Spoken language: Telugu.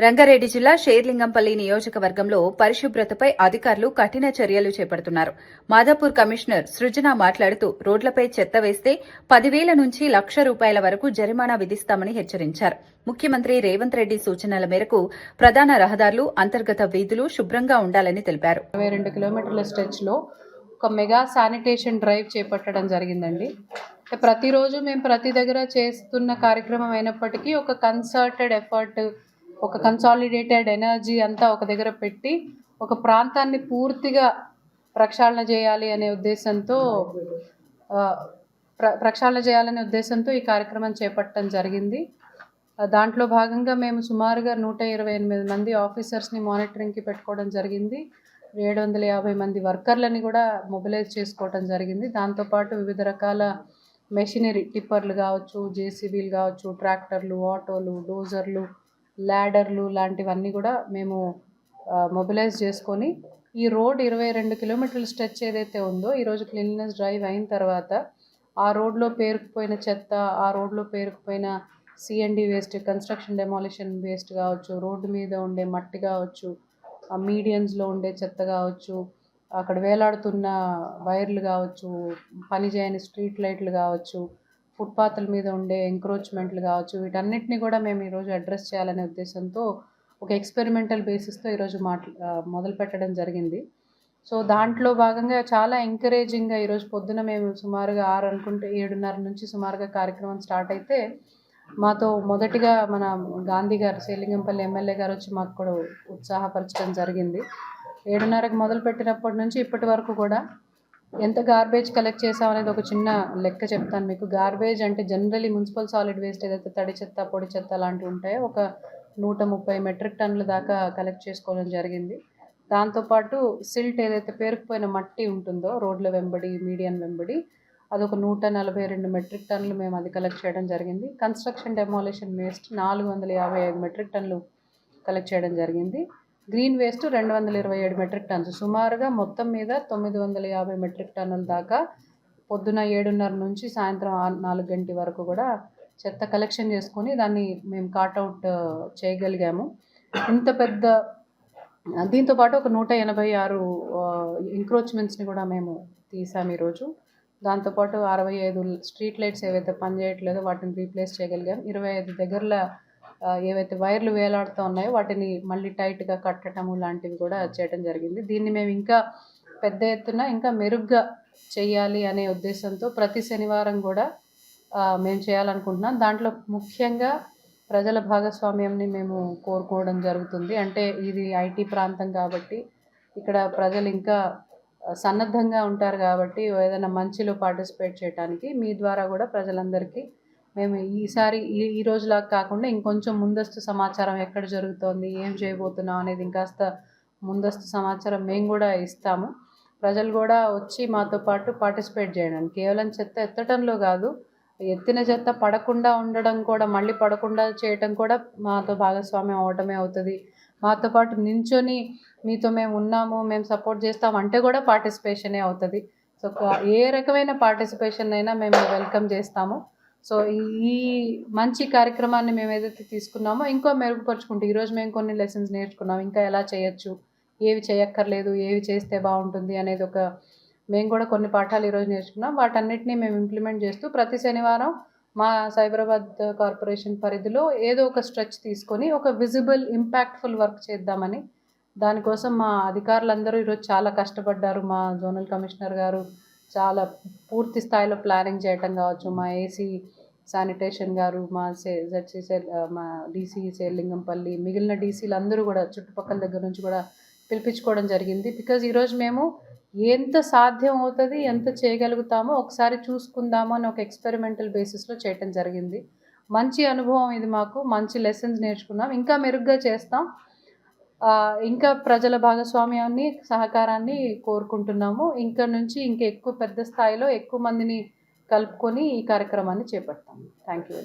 రంగారెడ్డి జిల్లా షేర్లింగంపల్లి నియోజకవర్గంలో పరిశుభ్రతపై అధికారులు కఠిన చర్యలు చేపడుతున్నారు. మాదాపూర్ కమిషనర్ సృజన మాట్లాడుతూ రోడ్లపై చెత్త వేస్తే 10,000 నుంచి ₹1,00,000 వరకు జరిమానా విధిస్తామని హెచ్చరించారు. ముఖ్యమంత్రి రేవంత్ రెడ్డి సూచనల మేరకు ప్రధాన రహదారులు, అంతర్గత వీధులు శుభ్రంగా ఉండాలని తెలిపారు. 22 కిలోమీటర్ల స్ట్రెచ్లో ఒక మెగా శానిటేషన్ డ్రైవ్ చేపట్టడం జరిగిందండి. ప్రతిరోజు మేము ప్రతి దగ్గర చేస్తున్న కార్యక్రమం అయినప్పటికీ ఒక కన్సర్టెడ్ ఎఫర్ట్, ఒక కన్సాలిడేటెడ్ ఎనర్జీ అంతా ఒక దగ్గర పెట్టి ఒక ప్రాంతాన్ని పూర్తిగా ప్రక్షాళన చేయాలి అనే ఉద్దేశంతో ఈ కార్యక్రమం చేపట్టడం జరిగింది. దాంట్లో భాగంగా మేము సుమారుగా 128 మంది ఆఫీసర్స్ని మానిటరింగ్కి పెట్టుకోవడం జరిగింది. 750 మంది వర్కర్లని కూడా మొబిలైజ్ చేసుకోవడం జరిగింది. దాంతోపాటు వివిధ రకాల మెషినరీ, టిప్పర్లు కావచ్చు, జేసీబీలు కావచ్చు, ట్రాక్టర్లు, ఆటోలు, డోజర్లు, ల్యాడర్లు లాంటివన్నీ కూడా మేము మొబిలైజ్ చేసుకొని ఈ రోడ్ 22 కిలోమీటర్ల స్ట్రెచ్ ఏదైతే ఉందో ఈరోజు క్లీన్లెస్ డ్రైవ్ అయిన తర్వాత ఆ రోడ్లో పేరుకుపోయిన చెత్త, ఆ రోడ్లో పేరుకుపోయిన CMD waste, construction demolition waste కావచ్చు, రోడ్డు మీద ఉండే మట్టి కావచ్చు, ఆ మీడియన్స్లో ఉండే చెత్త కావచ్చు, అక్కడ వేలాడుతున్న వైర్లు కావచ్చు, పనిచేయని స్ట్రీట్ లైట్లు కావచ్చు, ఫుట్పాత్ల మీద ఉండే ఎంక్రోచ్మెంట్లు కావచ్చు, వీటన్నిటిని కూడా మేము ఈరోజు అడ్రస్ చేయాలనే ఉద్దేశంతో ఒక ఎక్స్పెరిమెంటల్ బేసిస్తో ఈరోజు మొదలు పెట్టడం జరిగింది. సో దాంట్లో భాగంగా చాలా ఎంకరేజింగ్గా ఈరోజు పొద్దున మేము సుమారుగా 6 అనుకుంటే 7:30 నుంచి సుమారుగా కార్యక్రమం స్టార్ట్ అయితే మాతో మొదటిగా మన గాంధీ గారు, షేర్లింగంపల్లి ఎమ్మెల్యే గారు వచ్చి మాకు కూడా ఉత్సాహపరచడం జరిగింది. 7:30కి మొదలుపెట్టినప్పటి నుంచి ఇప్పటి వరకు కూడా ఎంత గార్బేజ్ కలెక్ట్ చేసాం అనేది ఒక చిన్న లెక్క చెప్తాను మీకు. గార్బేజ్ అంటే జనరలీ మున్సిపల్ సాలిడ్ వేస్ట్ ఏదైతే తడి చెత్త, పొడి చెత్త లాంటివి ఉంటాయో ఒక 130 మెట్రిక్ టన్నుల దాకా కలెక్ట్ చేసుకోవడం జరిగింది. దాంతోపాటు సిల్ట్ ఏదైతే పేరుకుపోయిన మట్టి ఉంటుందో రోడ్ల వెంబడి, మీడియన్ వెంబడి, అదొక 142 మెట్రిక్ టన్నులు మేము అది కలెక్ట్ చేయడం జరిగింది. కన్స్ట్రక్షన్ డెమాలిషన్ వేస్ట్ 455 మెట్రిక్ టన్నులు కలెక్ట్ చేయడం జరిగింది. గ్రీన్ వేస్ట్ 227 మెట్రిక్ టన్స్, సుమారుగా మొత్తం మీద 950 మెట్రిక్ టన్నుల దాకా పొద్దున 7:30 నుంచి సాయంత్రం 4 గంటల వరకు కూడా చెత్త కలెక్షన్ చేసుకొని దాన్ని మేము కాట్అవుట్ చేయగలిగాము. ఇంత పెద్ద దీంతోపాటు ఒక 186 ఎంక్రోచ్మెంట్స్ని కూడా మేము తీసాము ఈరోజు. దాంతోపాటు 65 స్ట్రీట్ లైట్స్ ఏవైతే పనిచేయట్లేదో వాటిని రీప్లేస్ చేయగలిగాం. 25 దగ్గరలో ఏవైతే వైర్లు వేలాడుతూ ఉన్నాయో వాటిని మళ్ళీ టైట్గా కట్టడము లాంటివి కూడా చేయడం జరిగింది. దీన్ని మేము ఇంకా పెద్ద ఎత్తున ఇంకా మెరుగ్గా చేయాలి అనే ఉద్దేశంతో ప్రతి శనివారం కూడా మేము చేయాలనుకుంటున్నాం. దాంట్లో ముఖ్యంగా ప్రజల భాగస్వామ్యంని మేము కోరుకోవడం జరుగుతుంది. అంటే ఇది ఐటీ ప్రాంతం కాబట్టి ఇక్కడ ప్రజలు ఇంకా సన్నద్ధంగా ఉంటారు కాబట్టి ఏదైనా మంచిలో పార్టిసిపేట్ చేయడానికి మీ ద్వారా కూడా ప్రజలందరికీ మేము ఈసారి ఈ రోజులాగా కాకుండా ఇంకొంచెం ముందస్తు సమాచారం ఎక్కడ జరుగుతోంది, ఏం చేయబోతున్నాం అనేది ఇంకాస్త ముందస్తు సమాచారం మేము కూడా ఇస్తాము. ప్రజలు కూడా వచ్చి మాతో పాటు పార్టిసిపేట్ చేయడానికి, కేవలం చెత్త ఎత్తడంలో కాదు, ఎత్తిన చెత్త పడకుండా ఉండడం కూడా, మళ్ళీ పడకుండా చేయటం కూడా మాతో భాగస్వామ్యం అవటమే అవుతుంది. మాతో పాటు నించొని మీతో మేము ఉన్నాము, మేము సపోర్ట్ చేస్తాం అంటే కూడా పార్టిసిపేషనే అవుతుంది. సో ఏ రకమైన పార్టిసిపేషన్ అయినా మేము వెల్కమ్ చేస్తాము. సో ఈ మంచి కార్యక్రమాన్ని మేము ఏదైతే తీసుకున్నామో ఇంకో మెరుగుపరుచుకుంటూ ఈరోజు మేము కొన్ని లెసన్స్ నేర్చుకున్నాం. ఇంకా ఎలా చేయొచ్చు, ఏవి చేయక్కర్లేదు, ఏవి చేస్తే బాగుంటుంది అనేది మేము కూడా కొన్ని పాఠాలు ఈరోజు నేర్చుకున్నాం. వాటన్నిటిని మేము ఇంప్లిమెంట్ చేస్తూ ప్రతి శనివారం మా సైబరాబాద్ కార్పొరేషన్ పరిధిలో ఏదో ఒక స్ట్రెచ్ తీసుకొని ఒక విజిబుల్, ఇంపాక్ట్ఫుల్ వర్క్ చేద్దామని, దానికోసం మా అధికారులందరూ ఈరోజు చాలా కష్టపడ్డారు. మా జోనల్ కమిషనర్ గారు చాలా పూర్తి స్థాయిలో ప్లానింగ్ చేయటం కావచ్చు, మా ఏసీ శానిటేషన్ గారు, మా మా డీసీ షేర్లింగంపల్లి, మిగిలిన డీసీలు అందరూ కూడా చుట్టుపక్కల దగ్గర నుంచి కూడా పిలిపించుకోవడం జరిగింది. బికాజ్ ఈరోజు మేము ఎంత సాధ్యం అవుతుంది, ఎంత చేయగలుగుతామో ఒకసారి చూసుకుందామో అని ఒక ఎక్స్పెరిమెంటల్ బేసిస్లో చేయటం జరిగింది. మంచి అనుభవం ఇది, మాకు మంచి లెసన్స్ నేర్చుకున్నాం. ఇంకా మెరుగ్గా చేస్తాం. ఇంకా ప్రజల భాగస్వామ్యాన్ని, సహకారాన్ని కోరుకుంటున్నాము. ఇంకా నుంచి ఇంకా ఎక్కువ పెద్ద స్థాయిలో ఎక్కువ మందిని కలుపుకొని ఈ కార్యక్రమాన్ని చేపడతాము. Thank you.